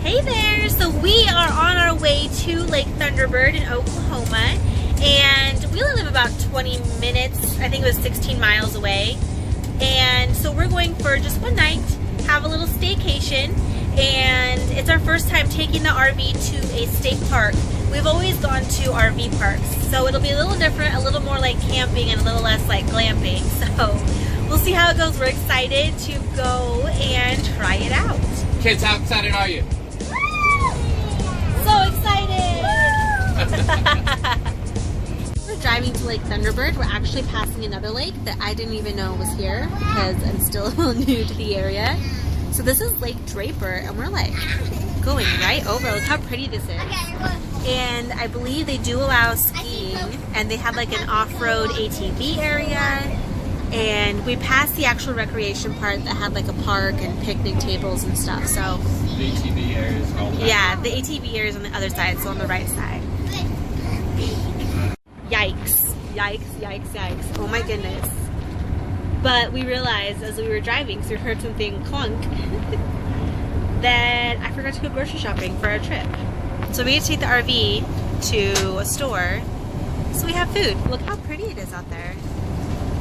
Hey there! So we are on our way to Lake Thunderbird in Oklahoma, and we only live about 20 minutes, I think it was 16 miles away. And so we're going for just one night, have a little staycation, and it's our first time taking the RV to a state park. We've always gone to RV parks, so it'll be a little different, a little more like camping and a little less like glamping. So we'll see how it goes. We're excited to go and try it out. Kids, how excited are you? So excited! We're driving to Lake Thunderbird. We're actually passing another lake that I didn't even know was here because I'm still a little new to the area. So this is Lake Draper, and we're like going right over. Look how pretty this is. And I believe they do allow skiing, and they have like an off-road ATV area. And we passed the actual recreation part that had like a park and picnic tables and stuff. So the ATV area is all that. Yeah, the ATV area is on the other side, so on the right side. Yikes. Yikes, yikes, yikes. Oh my goodness. But we realized as we were driving, so we heard something clunk, that I forgot to go grocery shopping for our trip. So we had to take the RV to a store so we have food. Look how pretty it is out there.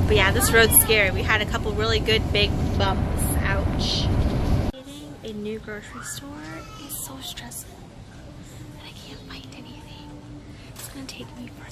But yeah, this road's scary. We had a couple really good big bumps. Ouch. Getting a new grocery store is so stressful. And I can't find anything. It's gonna take me forever.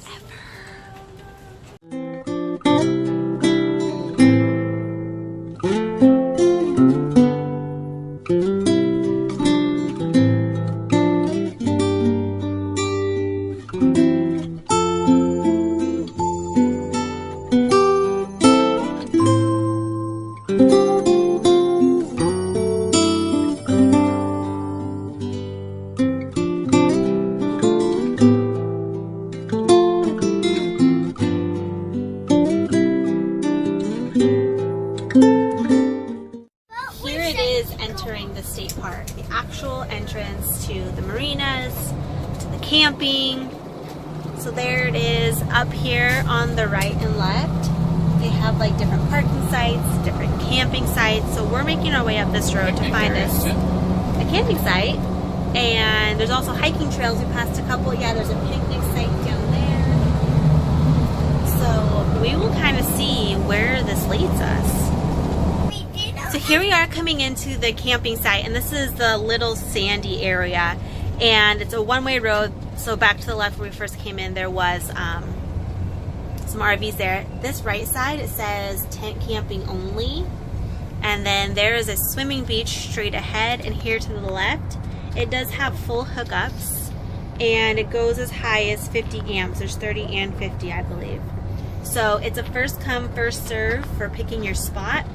Entering the state park, the actual entrance to the marinas, to the camping. So there it is up here on the right and left. They have like different parking sites, different camping sites. So we're making our way up this road to find us a camping site. And there's also hiking trails. We passed a couple. Yeah, there's a picnic site down there. So we will kind of see where this leads us. So here we are coming into the camping site, and this is the little sandy area, and it's a one-way road. So back to the left where we first came in, there was some RVs there. This right side, it says tent camping only, and then there is a swimming beach straight ahead, and here to the left it does have full hookups, and it goes as high as 50 amps. There's 30 and 50, I believe. So it's a first come first serve for picking your spot.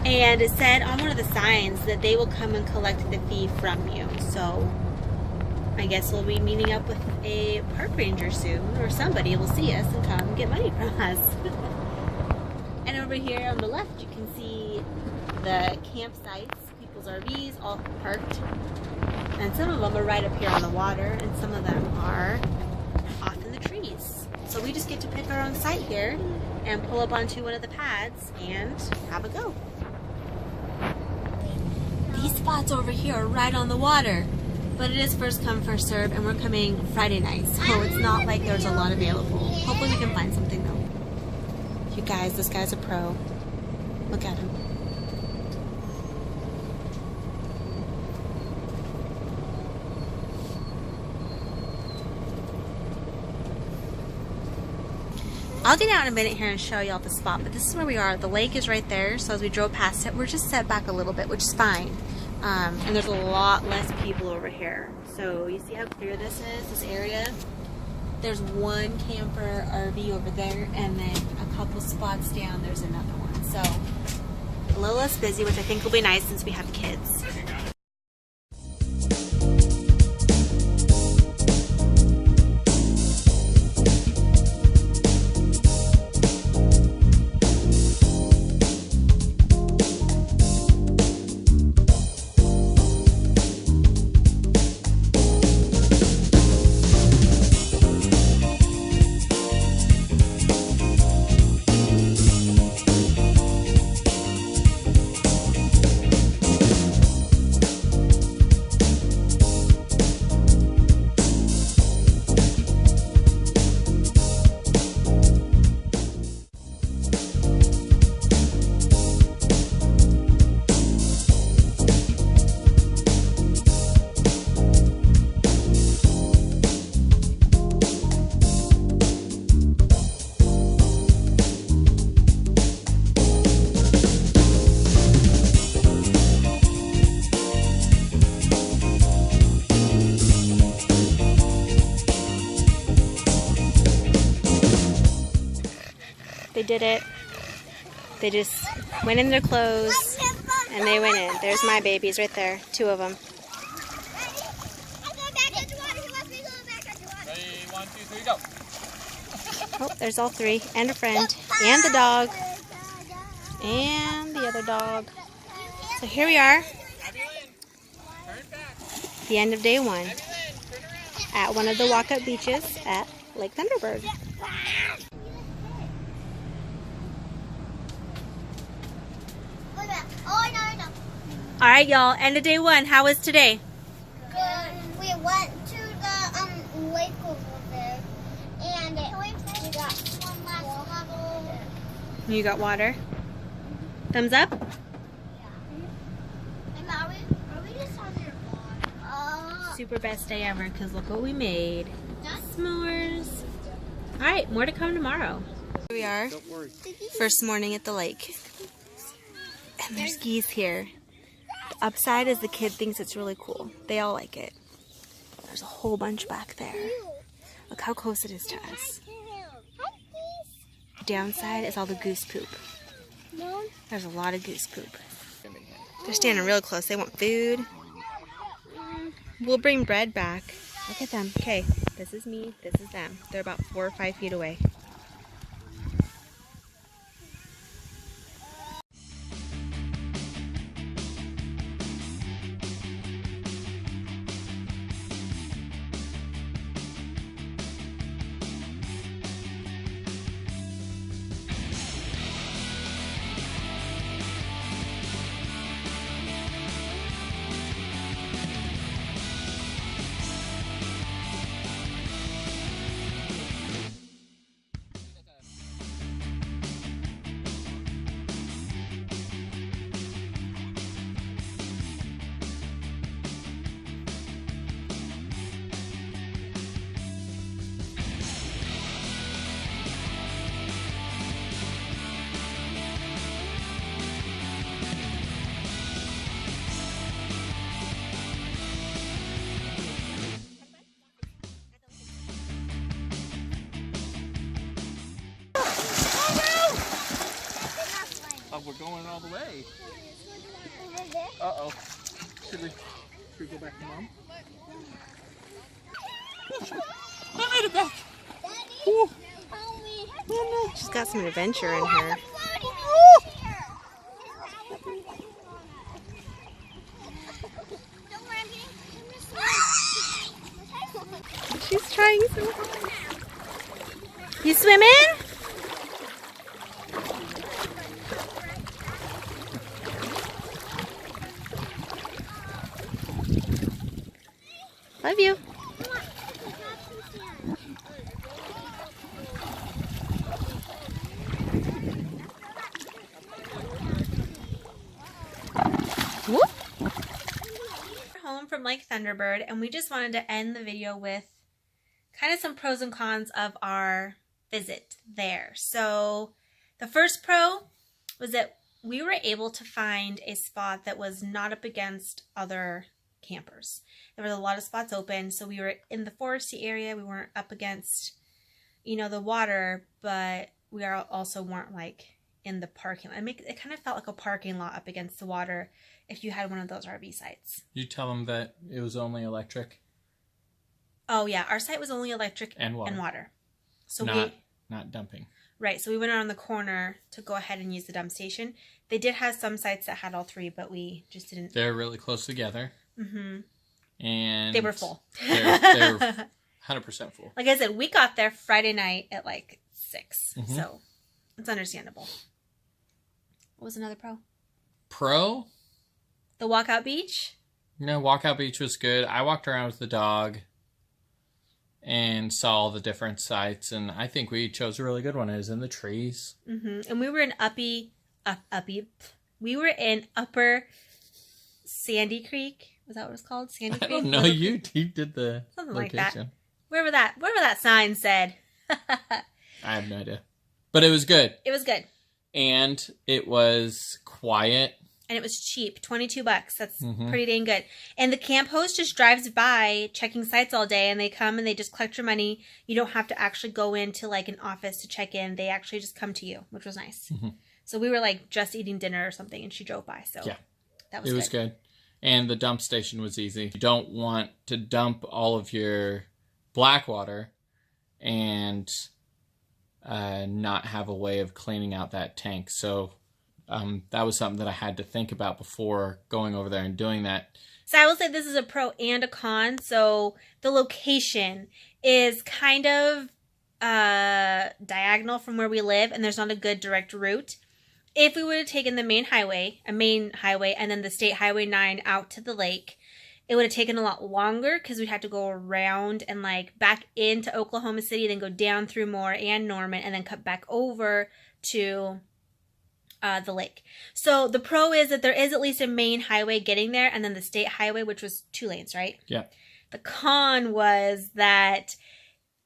And it said on one of the signs that they will come and collect the fee from you. So I guess we'll be meeting up with a park ranger soon, or somebody will see us and come get money from us. And over here on the left, you can see the campsites, people's RVs all parked. And some of them are right up here on the water, and some of them are off in the trees. So we just get to pick our own site here and pull up onto one of the pads and have a go. These spots over here are right on the water, but it is first come first serve, and we're coming Friday night, so it's not like there's a lot available. Hopefully we can find something though. You guys, this guy's a pro. Look at him. I'll get out in a minute here and show y'all the spot, but this is where we are. The lake is right there, so as we drove past it, we're just set back a little bit, which is fine. And there's a lot less people over here. So you see how clear this is, this area? There's one camper RV over there, and then a couple spots down, there's another one. So a little less busy, which I think will be nice since we have kids. They did it. They just went in their clothes and they went in. There's my babies right there. 2 of them. Ready, 1, 2, 3, go. Oh, there's all 3. And a friend. And the dog. And the other dog. So here we are. The end of day 1. At one of the walk-up beaches at Lake Thunderbird. All right, y'all. End of day 1. How was today? Good. We went to the lake over there, and we got one last level. You got water. Thumbs up. And are we just on your vlog? Super best day ever, because look what we made. S'mores. All right, more to come tomorrow. Here we are. First morning at the lake. And there's geese here. The upside is the kid thinks it's really cool. They all like it. There's a whole bunch back there. Look how close it is to us. The downside is all the goose poop. There's a lot of goose poop. They're standing real close. They want food. We'll bring bread back. Look at them. Okay, this is me. This is them. They're about 4 or 5 feet away. Oh, we're going all the way. Over there. Uh-oh. Should we go back to Mom? I made it back. Daddy, Ooh. help me. Oh, no. She's got some adventure in her. She's trying so hard. You swimming? Love you. Whoop. We're home from Lake Thunderbird, and we just wanted to end the video with kind of some pros and cons of our visit there. So the first pro was that we were able to find a spot that was not up against other campers. There was a lot of spots open, so we were in the foresty area. We weren't up against, you know, the water, but we also weren't like in the parking lot. It kind of felt like a parking lot up against the water if you had one of those RV sites. You tell them that it was only electric Oh yeah, our site was only electric and water. So not dumping. Right, so we went around the corner to go ahead and use the dump station. They did have some sites that had all 3, but we just didn't. They're really close together. Mm-hmm. And they were full. They're 100% full. Like I said, we got there Friday night at like 6, Mm-hmm. so it's understandable. What was another pro? Pro? The walkout beach? No, walkout beach was good. I walked around with the dog and saw all the different sites, and I think we chose a really good one. It was in the trees. Mm-hmm. And we were in we were in Upper Sandy Creek. Was that what it was called? Sandy Creek? I don't know. You did the something location. Like that. Wherever that sign said. I have no idea. But it was good. It was good. And it was quiet. and it was cheap, $22. That's pretty dang good. And the camp host just drives by checking sites all day, and they come and they just collect your money. You don't have to actually go into like an office to check in. They actually just come to you, which was nice. So we were like just eating dinner or something, and she drove by. So yeah, that was it was good. And the dump station was easy. You don't want to dump all of your black water and not have a way of cleaning out that tank. So that was something that I had to think about before going over there and doing that. So I will say this is a pro and a con. So the location is kind of diagonal from where we live, and there's not a good direct route. If we would have taken the main highway, and then the State Highway 9 out to the lake, it would have taken a lot longer because we'd have to go around and like back into Oklahoma City, then go down through Moore and Norman, and then cut back over to the lake. So the pro is that there is at least a main highway getting there, and then the state highway, which was 2 lanes, right? Yeah. The con was that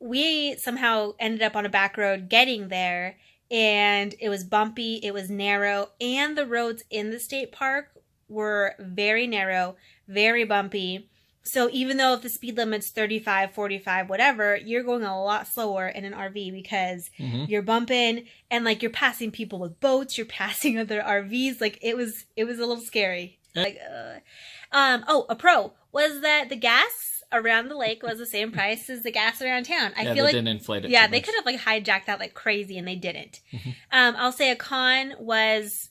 we somehow ended up on a back road getting there, and it was bumpy, it was narrow, and the roads in the state park were very narrow, very bumpy. So even though if the speed limit's 35, 45, whatever, you're going a lot slower in an RV because you're bumping and like you're passing people with boats, you're passing other RVs. Like it was a little scary. Like, a pro was that the gas around the lake was the same price as the gas around town. I feel like they didn't inflate it. Yeah, too they much. could have like hijacked that like crazy, and they didn't. I'll say a con was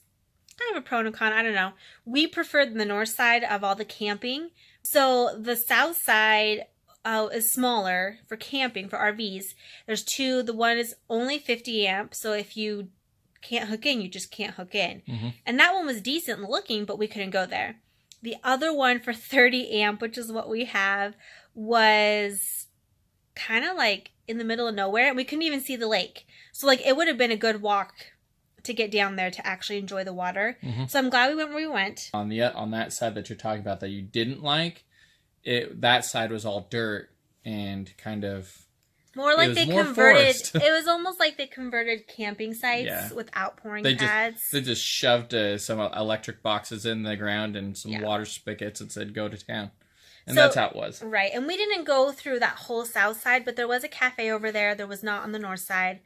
kind of a pro and a con. I don't know. We preferred the north side of all the camping. So the south side is smaller for camping, for RVs. There's 2. The one is only 50 amp. So if you can't hook in, you just can't hook in. And that one was decent looking, but we couldn't go there. The other one for 30 amp, which is what we have, was kind of like in the middle of nowhere, and we couldn't even see the lake. So like it would have been a good walk to get down there to actually enjoy the water. So I'm glad we went where we went. On that side that you're talking about that you didn't like, that side was all dirt and kind of more like they converted. Forest. It was almost like they converted camping sites without pouring pads. They just shoved some electric boxes in the ground and some water spigots and said, go to town. And that's how it was. Right. And we didn't go through that whole south side, but there was a cafe over there. There was not on the north side.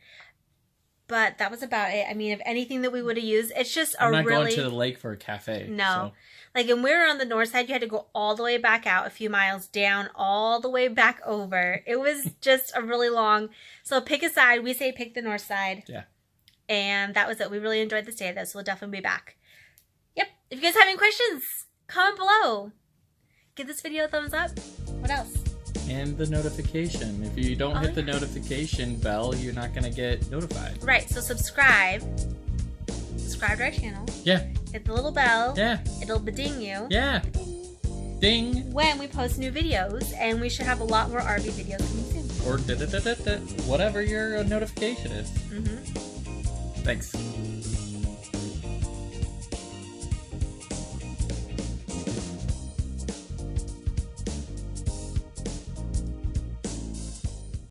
But that was about it. I mean, if anything that we would have used, it's just I'm not going to the lake for a cafe. No. So. Like, and we were on the north side, you had to go all the way back out, a few miles down, all the way back over. It was just a really long. So pick a side. We say pick the north side. Yeah. And that was it. We really enjoyed the stay of this. So we'll definitely be back. Yep. If you guys have any questions, comment below. Give this video a thumbs up. What else? And the notification. If you don't hit the notification bell, you're not going to get notified. Right. So subscribe. Subscribe to our channel. Yeah. Hit the little bell. Yeah. It'll ding you. Yeah. Ding. When we post new videos, and we should have a lot more RV videos coming soon. Or whatever your notification is. Thanks.